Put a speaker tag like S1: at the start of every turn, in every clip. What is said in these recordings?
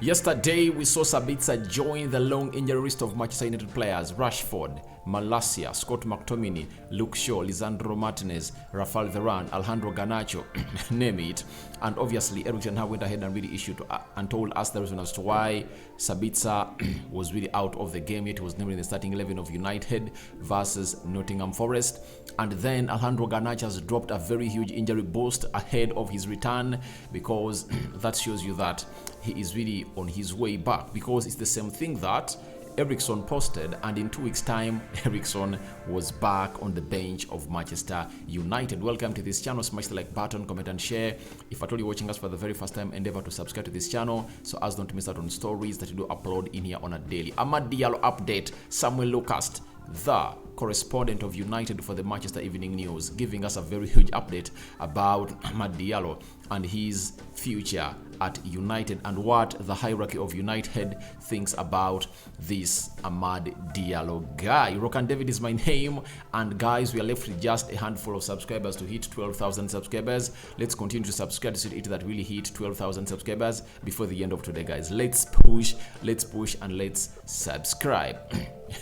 S1: Yesterday, we saw Sabitzer join the long injury list of Manchester United players: Rashford, Malacia, Scott McTominay, Luke Shaw, Lisandro Martinez, Rafael Varane, Alejandro Garnacho, name it. And obviously, Erik ten Hag went ahead and really issued and told us the reason as to why Sabitzer was really out of the game, yet he was named in the starting 11 of United versus Nottingham Forest. And then Alejandro Garnacho has dropped a very huge injury boost ahead of his return, because that shows you that he is really on his way back, because it's the same thing that Eriksson posted, and in 2 weeks time Eriksson was back on the bench of Manchester United. Welcome to this channel. Smash the like button, comment and share. If at all you're watching us for the very first time, endeavor to subscribe to this channel so as not to miss out on stories that we do upload in here on a daily. Diallo update. Samuel Lucas, the correspondent of United for the Manchester Evening News, giving us a very huge update about Diallo and his future at United, and what the hierarchy of United thinks about this Amad Diallo guy. Rokan David is my name, and guys, we are left with just a handful of subscribers to hit 12,000 subscribers. Let's continue to subscribe to it that really hit 12,000 subscribers before the end of today, guys. Let's push, and let's subscribe.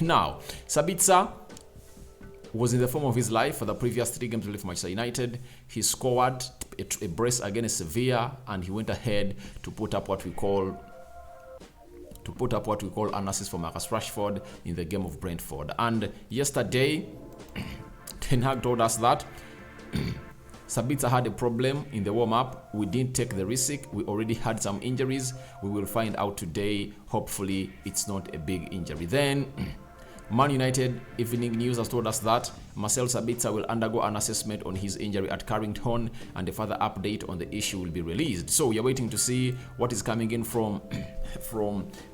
S1: Now, Sabitzer was in the form of his life for the previous 3 games for Manchester United. He scored a brace against Sevilla, and he went ahead to put up what we call an assist for Marcus Rashford in the game of Brentford. And yesterday, Ten Hag told us that Sabitzer had a problem in the warm-up. We didn't take the risk. We already had some injuries. We will find out today. Hopefully, it's not a big injury. Then Man United Evening News has told us that Marcel Sabitzer will undergo an assessment on his injury at Carrington, and a further update on the issue will be released. So we are waiting to see what is coming in from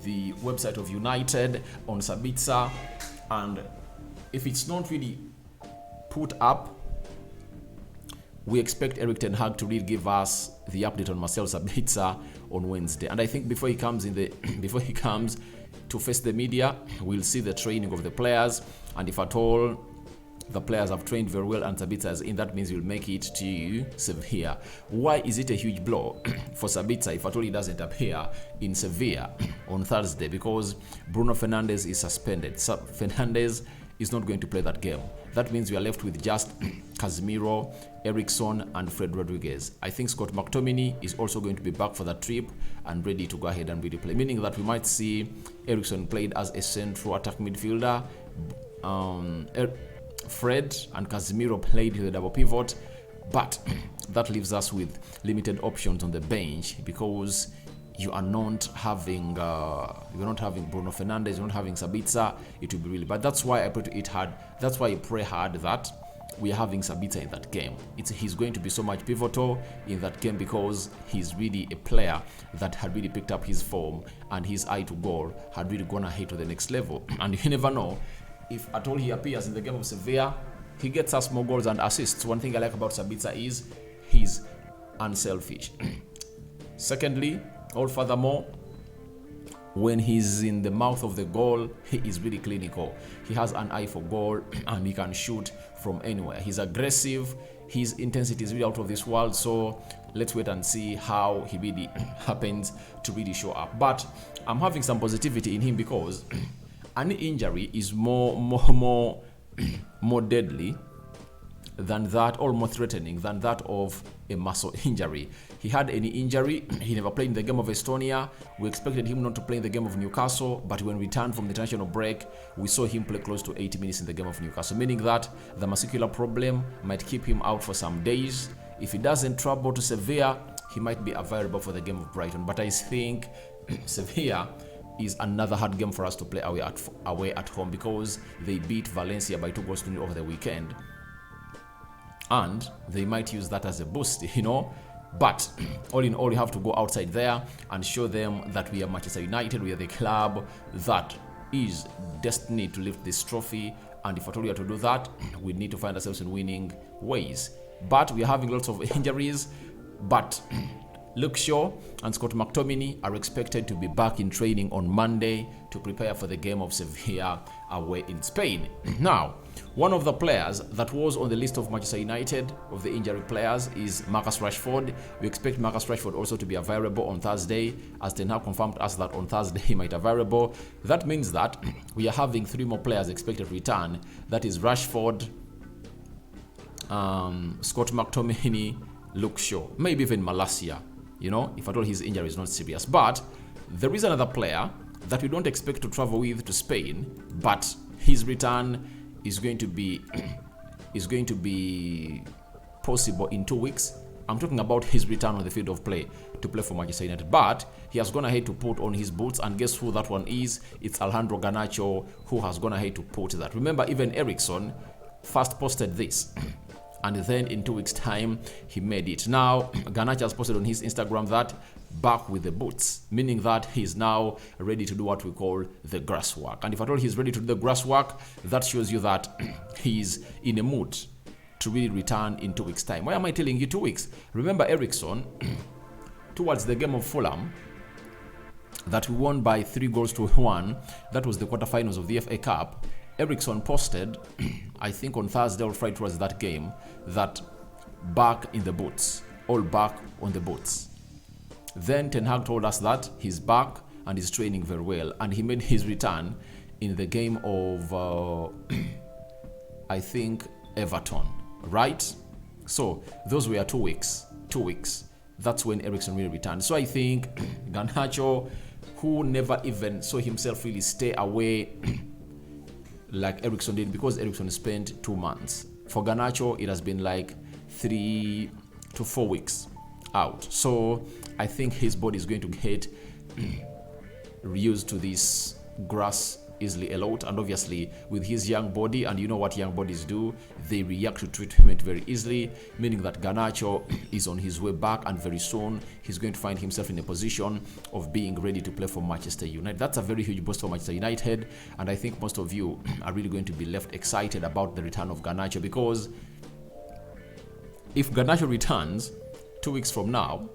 S1: the website of United on Sabitzer, and if it's not really put up, we expect Erik ten Hag to really give us the update on Marcel Sabitzer on Wednesday. And I think before he comes to face the media, we'll see the training of the players, and if at all the players have trained very well and Sabitzer is in, that means he'll make it to Sevilla. Why is it a huge blow for Sabitzer if at all he doesn't appear in Sevilla on Thursday? Because Bruno Fernandes is suspended. So Fernandes is not going to play that game. That means we are left with just Casemiro, Eriksson, and Fred Rodriguez. I think Scott McTominay is also going to be back for that trip and ready to go ahead and really play, meaning that we might see Eriksson played as a central attack midfielder, Fred and Casemiro played the double pivot, but that leaves us with limited options on the bench, because you are not having Bruno Fernandes, you're not having Sabitzer. It will be really bad. That's why I pray to it hard. That's why I pray hard that we are having Sabitzer in that game. He's going to be so much pivotal in that game, because he's really a player that had really picked up his form, and his eye to goal had really gone ahead to the next level. And you never know, if at all he appears in the game of Sevilla, he gets us more goals and assists. One thing I like about Sabitzer is he's unselfish. Secondly, furthermore, when he's in the mouth of the goal, he is really clinical. He has an eye for goal, and he can shoot from anywhere. He's aggressive. His intensity is really out of this world. So let's wait and see how he really happens to really show up. But I'm having some positivity in him, because an injury is more deadly than that, or more threatening than that of a muscle injury. He had any injury, he never played in the game of Estonia. We expected him not to play in the game of Newcastle, but when we returned from the international break, we saw him play close to 80 minutes in the game of Newcastle, meaning that the muscular problem might keep him out for some days. If he doesn't travel to Sevilla, he might be available for the game of Brighton. But I think Sevilla is another hard game for us to play away at home, because they beat Valencia by 2-0 over the weekend, and they might use that as a boost, But all in all, you have to go outside there and show them that we are Manchester United. We are the club that is destined to lift this trophy, and if at all we are to do that, we need to find ourselves in winning ways. But we are having lots of injuries, but Luke Shaw and Scott McTominay are expected to be back in training on Monday to prepare for the game of Sevilla away in Spain. Now, one of the players that was on the list of Manchester United of the injury players is Marcus Rashford. We expect Marcus Rashford also to be available on Thursday, as Ten Hag confirmed us that on Thursday he might be available. That means that we are having 3 more players expected to return. That is Rashford, Scott McTominay, Luke Shaw, maybe even Malacia, if at all his injury is not serious. But there is another player that we don't expect to travel with to Spain, but his return is going to be possible in 2 weeks. I'm talking about his return on the field of play to play for Manchester United. But he has gone ahead to put on his boots, and guess who that one is? It's Alejandro Garnacho, who has gone ahead to put that. Remember, even Ericsson first posted this, and then in 2 weeks' time, he made it. Now, Garnacho has posted on his Instagram that back with the boots, meaning that he's now ready to do what we call the grass work. And if at all he's ready to do the grass work, that shows you that he's in a mood to really return in 2 weeks' time. Why am I telling you 2 weeks? Remember Ericsson, towards the game of Fulham, that we won by 3-1, that was the quarterfinals of the FA Cup. Ericsson posted, I think on Thursday or Friday towards that game, that back in the boots, all back on the boots. Then Ten Hag told us that he's back and he's training very well, and he made his return in the game of, I think, Everton, right? So those were 2 weeks. 2 weeks. That's when Ericsson really returned. So I think Garnacho, who never even saw himself really stay away like Ericsson did, because Ericsson spent 2 months. For Garnacho, it has been like 3 to 4 weeks out. So I think his body is going to get used to this grass easily a lot, and obviously with his young body, and you know what young bodies do, they react to treatment very easily, meaning that Garnacho is on his way back, and very soon he's going to find himself in a position of being ready to play for Manchester United. That's a very huge boost for Manchester United, and I think most of you are really going to be left excited about the return of Garnacho, because if Garnacho returns 2 weeks from now,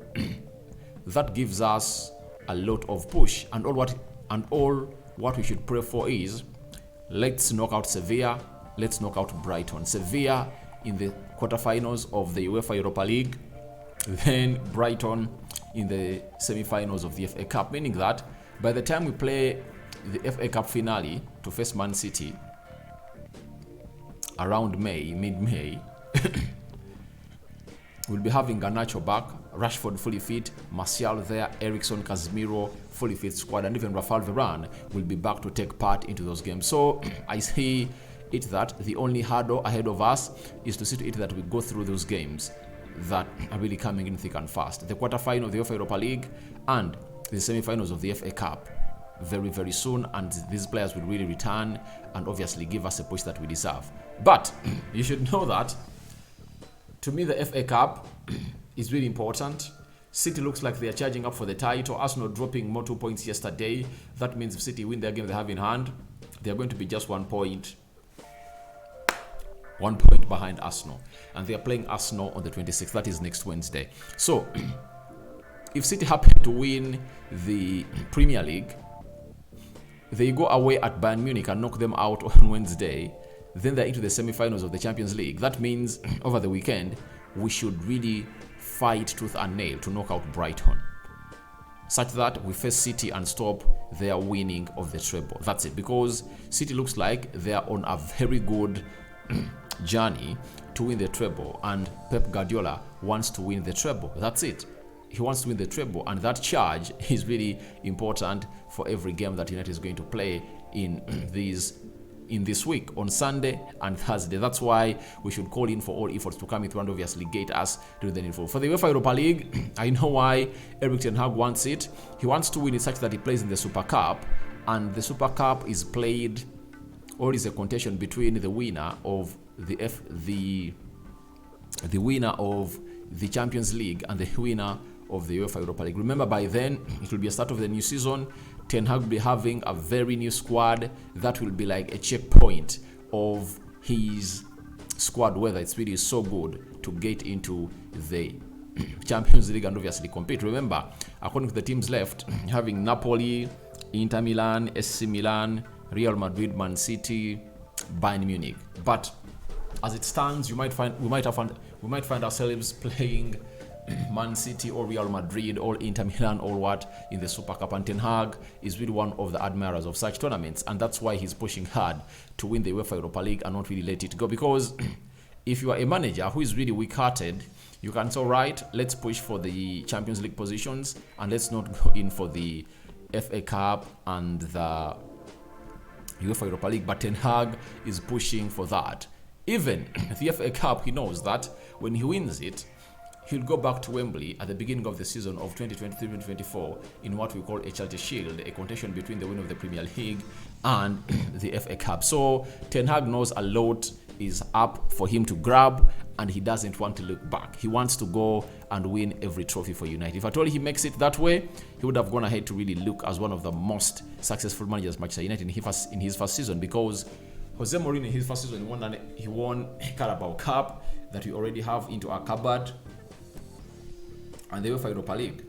S1: that gives us a lot of push, and all what we should pray for is, let's knock out Sevilla, let's knock out Brighton. Sevilla in the quarterfinals of the UEFA Europa League, then Brighton in the semi-finals of the FA Cup, meaning that by the time we play the FA Cup finale to face Man City around mid-May, we'll be having Garnacho back, Rashford fully fit, Martial there, Ericsson, Casemiro, fully fit squad, and even Rafael Varane will be back to take part into those games. So I see it that the only hurdle ahead of us is to see to it that we go through those games that are really coming in thick and fast. The quarterfinal of the UEFA Europa League and the semi-finals of the FA Cup very, very soon, and these players will really return and obviously give us a push that we deserve. But you should know that, to me, the FA Cup is really important. City looks like they are charging up for the title. Arsenal dropping more 2 points yesterday. That means if City win their game they have in hand, they are going to be just 1 point behind Arsenal. And they are playing Arsenal on the 26th. That is next Wednesday. So, if City happen to win the Premier League, they go away at Bayern Munich and knock them out on Wednesday. Then they're into the semi-finals of the Champions League. That means over the weekend, we should really fight tooth and nail to knock out Brighton, such that we face City and stop their winning of the treble. That's it, because City looks like they are on a very good journey to win the treble, and Pep Guardiola wants to win the treble. That's it. He wants to win the treble, and that charge is really important for every game that United is going to play in this week on Sunday and Thursday. That's why we should call in for all efforts to come through and obviously get us to the needful. For the UEFA Europa League, I know why Erik ten Hag wants it. He wants to win it such that he plays in the Super Cup, and the Super Cup is played, or is a contention between the winner of the winner of the Champions League and the winner of the UEFA Europa League. Remember, by then it will be a start of the new season. Ten Hag will be having a very new squad that will be like a checkpoint of his squad, whether it's really so good to get into the Champions League and obviously compete. Remember, according to the teams left, having Napoli, Inter Milan, SC Milan, Real Madrid, Man City, Bayern Munich. But as it stands, we might find ourselves playing Man City or Real Madrid or Inter Milan or what in the Super Cup, and Ten Hag is really one of the admirers of such tournaments, and that's why he's pushing hard to win the UEFA Europa League and not really let it go. Because if you are a manager who is really weak-hearted, you can say, right, let's push for the Champions League positions and let's not go in for the FA Cup and the UEFA Europa League. But Ten Hag is pushing for that. Even the FA Cup, he knows that when he wins it, he'll go back to Wembley at the beginning of the season of 2023-2024 in what we call a Charity Shield, a contention between the winner of the Premier League and the FA Cup. So Ten Hag knows a lot is up for him to grab, and he doesn't want to look back. He wants to go and win every trophy for United. If at all he makes it that way, he would have gone ahead to really look as one of the most successful managers at Manchester United in his first season, because Jose Mourinho in his first season he won Carabao Cup that we already have into our cupboard, and the UEFA Europa League.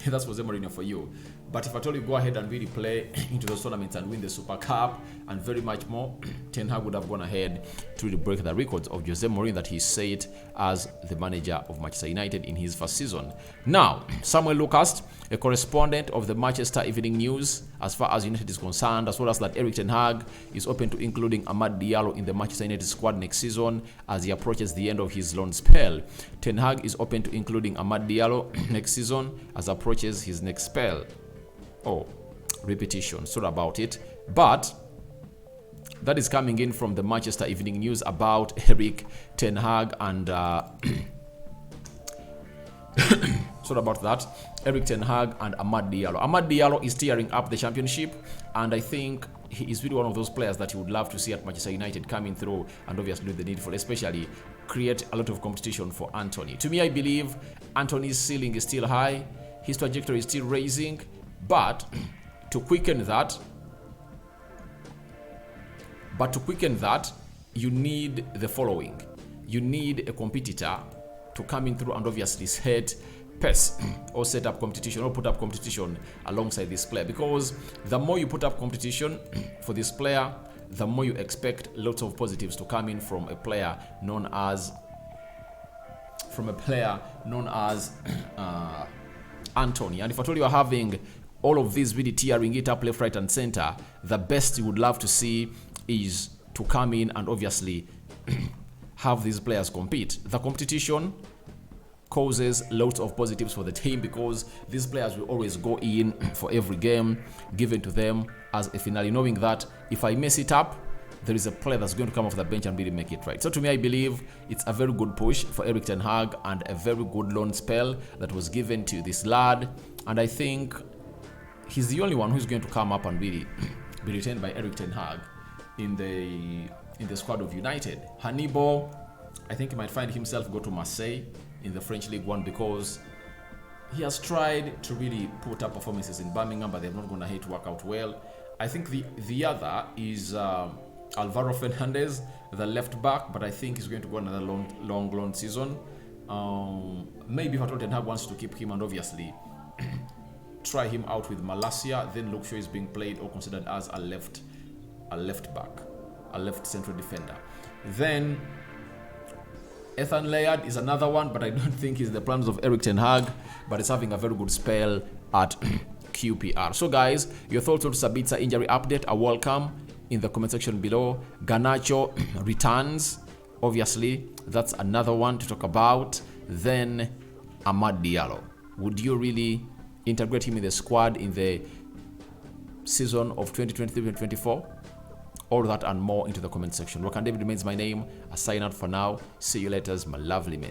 S1: That's Jose Mourinho for you. But if at all you go ahead and really play into those tournaments and win the Super Cup and very much more, Ten Hag would have gone ahead to really break the records of Jose Mourinho that he set as the manager of Manchester United in his first season. Now, Samuel Lucas, a correspondent of the Manchester Evening News, as far as United is concerned, as well as that Erik Ten Hag is open to including Amad Diallo in the Manchester United squad next season as he approaches the end of his loan spell. Ten Hag is open to including Amad Diallo next season as approaches his next spell. Oh, repetition, sorry about it. But that is coming in from the Manchester Evening News about Erik Ten Hag and sorry about that. Erik Ten Hag and Amad Diallo. Amad Diallo is tearing up the championship, and I think he is really one of those players that you would love to see at Manchester United coming through and obviously the needful, especially create a lot of competition for Anthony. To me, I believe Anthony's ceiling is still high, his trajectory is still raising, but to quicken that, you need the following. You need a competitor to come in through and obviously set pace or set up competition or put up competition alongside this player, because the more you put up competition for this player, the more you expect lots of positives to come in from a player known as Anthony. And if at all you are having all of these really tearing it up left, right, and center, the best you would love to see is to come in and obviously have these players compete. The competition causes lots of positives for the team, because these players will always go in for every game given to them as a finale, knowing that if I mess it up, there is a player that's going to come off the bench and really make it right. So to me, I believe it's a very good push for Erik Ten Hag and a very good loan spell that was given to this lad. And I think he's the only one who's going to come up and really be retained by Erik Ten Hag in the squad of United. Hannibal, I think he might find himself go to Marseille in the French League One, because he has tried to really put up performances in Birmingham, but they've not gone ahead to work out well. I think the other is Alvaro Fernandez, the left back, but I think he's going to go another long loan season. Maybe if Ten Hag wants to keep him and obviously try him out with Malacia, then Luke Shaw is being played or considered as a left back, a left central defender. Then Ethan Laird is another one, but I don't think he's the plans of Erik Ten Hag, but he's having a very good spell at QPR. So guys, your thoughts on Sabitzer injury update are welcome in the comment section below. Garnacho returns, obviously that's another one to talk about. Then Amad Diallo, would you really integrate him in the squad in the season of 2023-2024? All that and more into the comment section. Rock and David remains my name. I sign out for now. See you later, my lovely men.